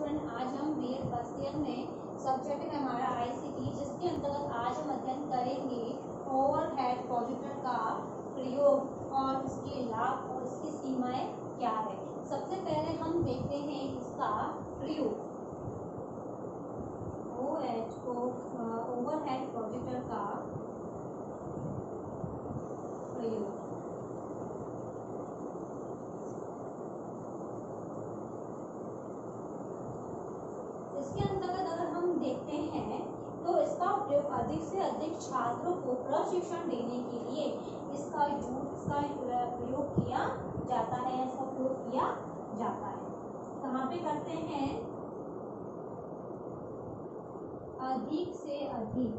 Student, आज हम BA first year में सब्जेक्ट है हमारा आईसीटी, जिसके अंतर्गत आज हम अध्ययन करेंगे ओवरहेड प्रोजेक्टर का प्रयोग और उसके लाभ और इसकी सीमाएं क्या है। सबसे पहले हम देखते हैं इसका प्रयोग। ओवरहेड प्रोजेक्टर का प्रयोग। इसके अंतर्गत अगर हम देखते हैं तो इसका प्रयोग अधिक से अधिक छात्रों को प्रशिक्षण देने के लिए इसका प्रयोग किया जाता है। इसका प्रयोग किया जाता है कहाँ पे करते हैं? अधिक से अधिक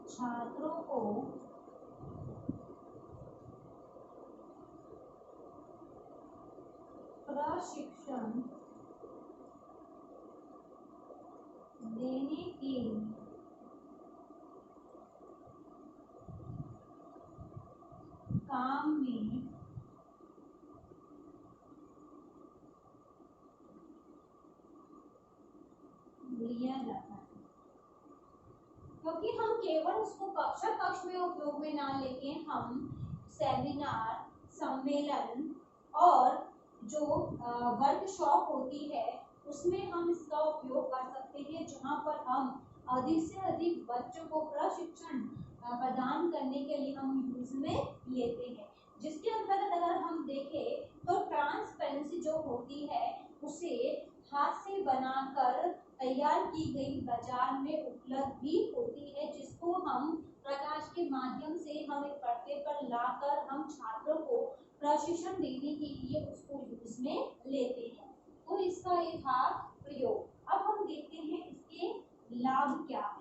छात्रों को प्रशिक्षण देने के काम में लिया जाता है, क्योंकि हम केवल उसको कक्षा कक्ष में उपयोग में ना लेके हम सेमिनार, सम्मेलन और जो वर्कशॉप होती है उसमें हम इसका उपयोग कर सकते हैं, जहां पर हम अधिक से अधिक बच्चों को प्रशिक्षण प्रदान करने के लिए हम यूज में लेते हैं। जिसके अंतर्गत अगर हम देखें तो ट्रांसपेरेंसी जो होती है उसे हाथ से बनाकर तैयार की गई बाजार में उपलब्ध भी होती है, जिसको हम प्रकाश के माध्यम से हम एक पर्दे पर लाकर हम छात्रों को प्रशिक्षण देने के लिए उसको यूज में लेते हैं। तो इसका ये था प्रयोग। अब हम देखते हैं इसके लाभ क्या है।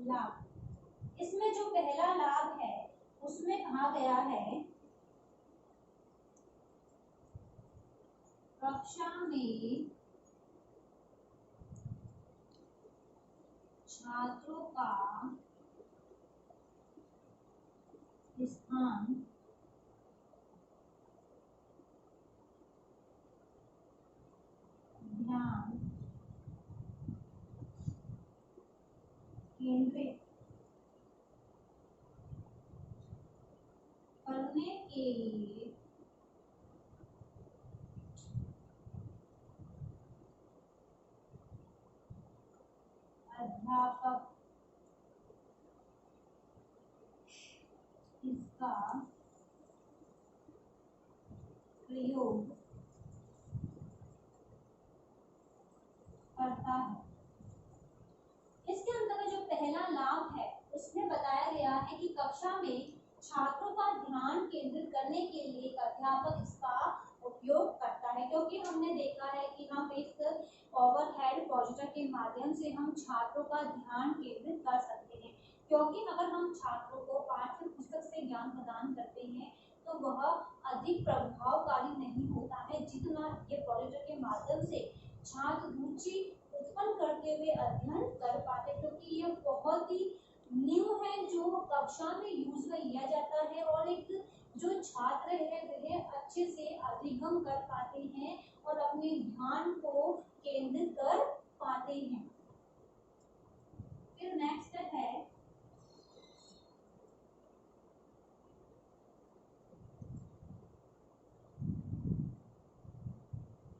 लाभ, इसमें जो पहला लाभ है उसमें कहा गया है कक्षा में छात्रों का स्थान ध्यान केंद्रित करने के लिए अध्यापक इसका प्रयोग करता है। इसके अंतर्गत जो पहला लाभ है उसमें बताया गया है कि कक्षा में छात्रों का ध्यान केंद्रित करने के लिए एक अध्यापक इसका उपयोग करता है, क्योंकि हमने देखा है कि हम इस ओवरहेड प्रोजेक्टर के माध्यम से हम छात्रों का ध्यान केंद्रित कर सकते हैं, क्योंकि अगर हम छात्रों को पाठ्य पुस्तक से ज्ञान प्रदान करते हैं तो वह अधिक प्रभावकारी नहीं होता है जितना ये प्रोजेक्टर के माध्यम से छात्र रुचि उत्पन्न करते हुए अध्ययन कर पाते, क्योंकि ये बहुत ही न्यू है जो कक्षा में यूज में लिया जाता है और एक जो छात्र है वह अच्छे से अधिगम कर पाते हैं और अपने ध्यान को केंद्रित कर पाते हैं। फिर नेक्स्ट है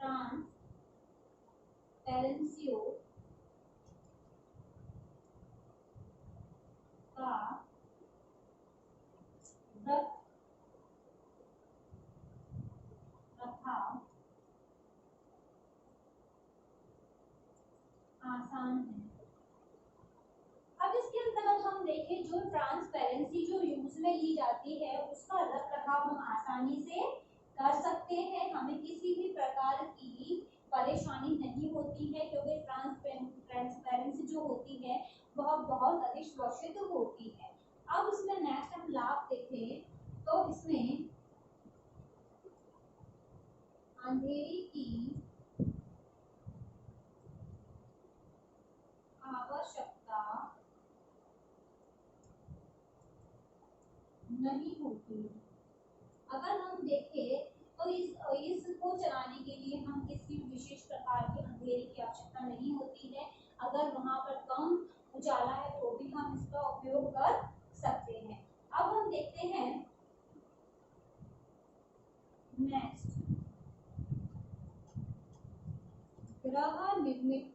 ट्रांसपेरेंसी का रखरखाव आसान है। अब इसके अंतर्गत हम देखें जो ट्रांसपेरेंसी जो यूज में ली जाती है उसका रखरखाव हम आसानी से कर सकते हैं, हमें किसी भी प्रकार की परेशानी नहीं होती है, क्योंकि ट्रांसपेरेंसी जो होती है वह बहुत अधिक सुरक्षित होती है। अब इसमें नेक्स्ट हम लाभ देखें तो इसमें नेक्स्ट, ग्रह निर्मित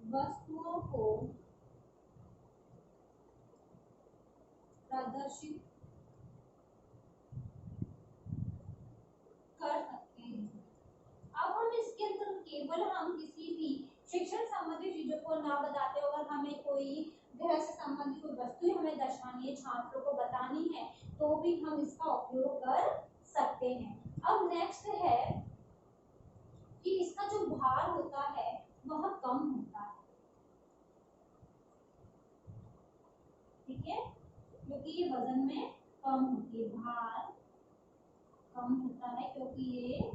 वस्तुओं को प्रदर्शित कर सकते हैं। अब हम इसके अंदर केवल हम किसी भी शिक्षण संबंधी चीजों को ना बताते, अगर हमें कोई ग्रह से संबंधित कोई वस्तु हमें दर्शानी है, छात्रों को बतानी है, तो भी हम इसका उपयोग कर सकते हैं। अब नेक्स्ट है कि इसका जो भार होता है वह कम होता है, ठीक है, क्योंकि ये वजन में कम होती है, भार कम होता है क्योंकि ये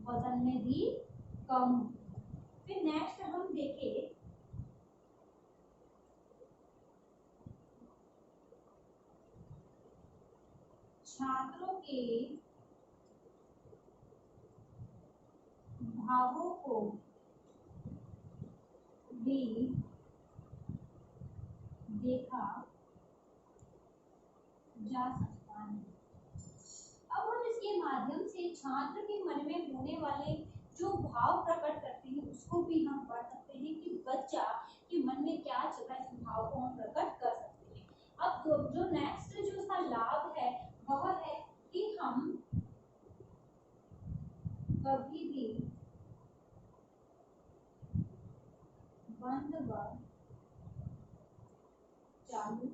वजन में भी कम होती है। फिर नेक्स्ट हम देखें छात्रों के भावों को भी देखा जा सकता है। अब हम इसके माध्यम से छात्र के मन में होने वाले जो भाव प्रकट करते हैं उसको भी हम पढ़ सकते हैं कि बच्चा के मन में क्या चल रहा है, इस भाव को हम प्रकट कर सकते हैं। अब जो नेक्स्ट जो इसका लाभ है वह है कि हम कभी भी बंद व चालू,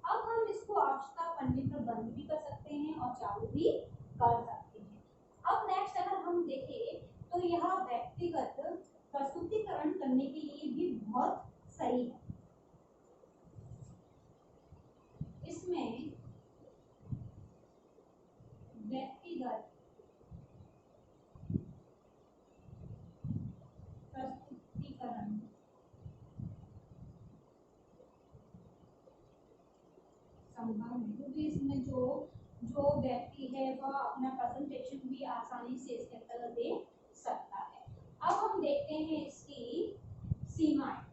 अब हम इसको आवश्यकता पड़ने पर बंद भी कर सकते हैं और चालू भी कर सकते हैं। अब नेक्स्ट अगर हम देखें तो यह व्यक्तिगत प्रस्तुतिकरण करने के लिए भी बहुत सही है। इसमें व्यक्तिगत प्रस्तुतिकरण संभव है, क्योंकि इसमें जो व्यक्ति है वह अपना प्रेजेंटेशन भी आसानी से इसके अंतर्गत दे सकता है। अब हम देखते हैं इसकी सीमाएं।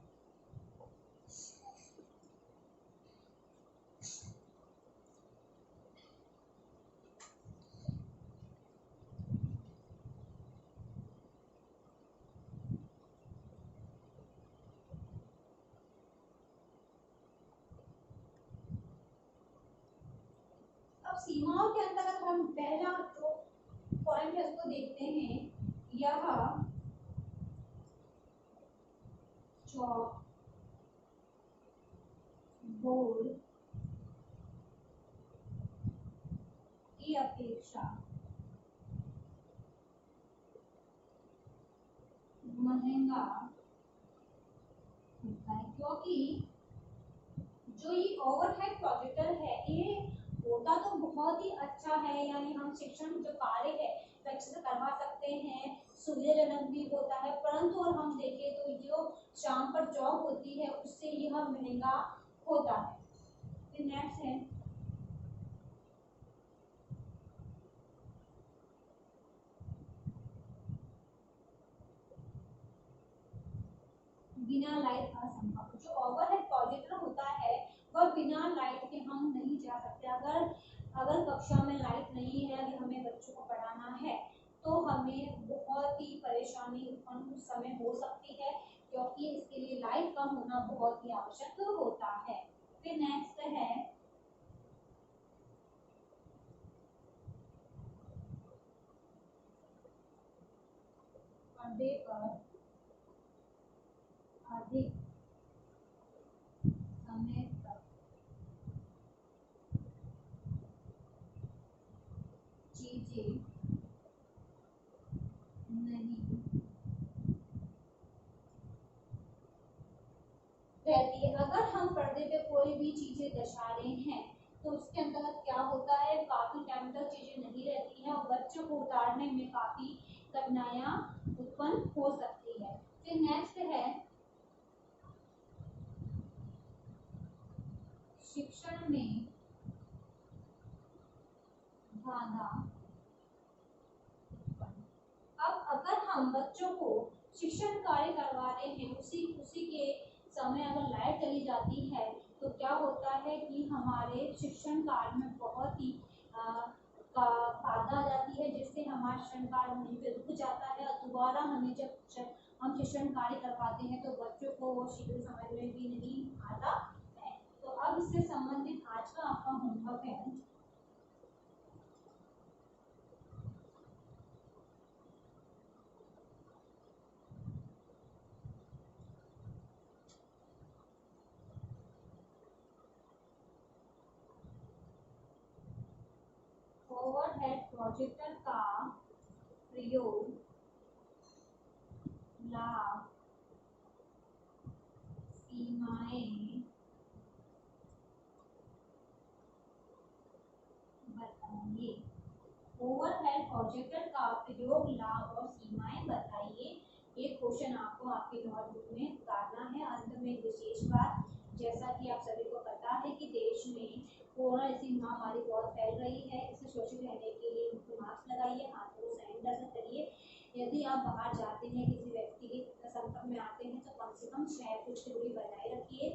सीमाओं के अंतर्गत हम पहला जो पॉइंट है उसको देखते हैं, यह चौक बोर्ड की अपेक्षा महंगा होता है, क्योंकि जो ये ओवरहेड प्रोजेक्टर है ये होता तो बहुत ही अच्छा है, यानी हम शिक्षण जो कार्य है तो अच्छे से करवा सकते हैं, सुविधाजनक भी होता है, परंतु और हम देखें तो जो शाम पर जॉब होती है उससे यह महंगा होता है। फिर नेक्स्ट है बिना लाइट असंभव। जो ओवरहेड प्रोजेक्टर होता है वह बिना लाइट के हम नहीं जा सकते। अगर कक्षा में लाइट नहीं है, अगर हमें बच्चों को पढ़ाना है तो हमें बहुत ही परेशानी उत्पन्न उस समय हो सकती है, क्योंकि इसके लिए लाइट का होना बहुत ही आवश्यक होता है। फिर नेक्स्ट है पर्दे पर अधिक समय तक चीजें नहीं रहती है। अगर हम पर्दे पे कोई भी चीजें दर्शा रहे हैं तो उसके अंतर्गत क्या होता है, काफी टाइम तक चीजें नहीं रहती हैं और बच्चों को उतारने में काफी कठिनाइयां उत्पन्न हो सकती है। फिर नेक्स्ट है शिक्षण में बाधा। अब अगर हम बच्चों को शिक्षण कार्य करवा रहे हैं, उसी के समय अगर लाइट चली जाती है तो क्या होता है कि हमारे शिक्षण काल में बहुत ही बाधा आ जाती है, जिससे हमारा शिक्षण काल वहीं पे रुक जाता है और दोबारा हमें जब हम शिक्षण कार्य करवाते हैं तो बच्चों को वो शीघ्र समझ में भी नहीं आता है। तो अब इससे संबंधित आज का आपका होमवर्क है ओवरहेड प्रोजेक्टर का प्रयोग लाभ सीमाएं बताइए। ओवरहेड प्रोजेक्टर का प्रयोग लाभ और सीमाएं बताइए। ये क्वेश्चन आपको आपके नोटबुक में उतारना है। अंत में विशेष बात, जैसा कि आप सभी को पता है कि देश में कोरोना जैसी महामारी बहुत फैल रही है, इससे सुरक्षित रहने के लिए मास्क लगाइए, हाथों को सैनिटाइजर करिए। यदि आप बाहर जाते हैं, किसी व्यक्ति के संपर्क में आते हैं तो कम से कम 6 फुट की दूरी बनाए रखिए।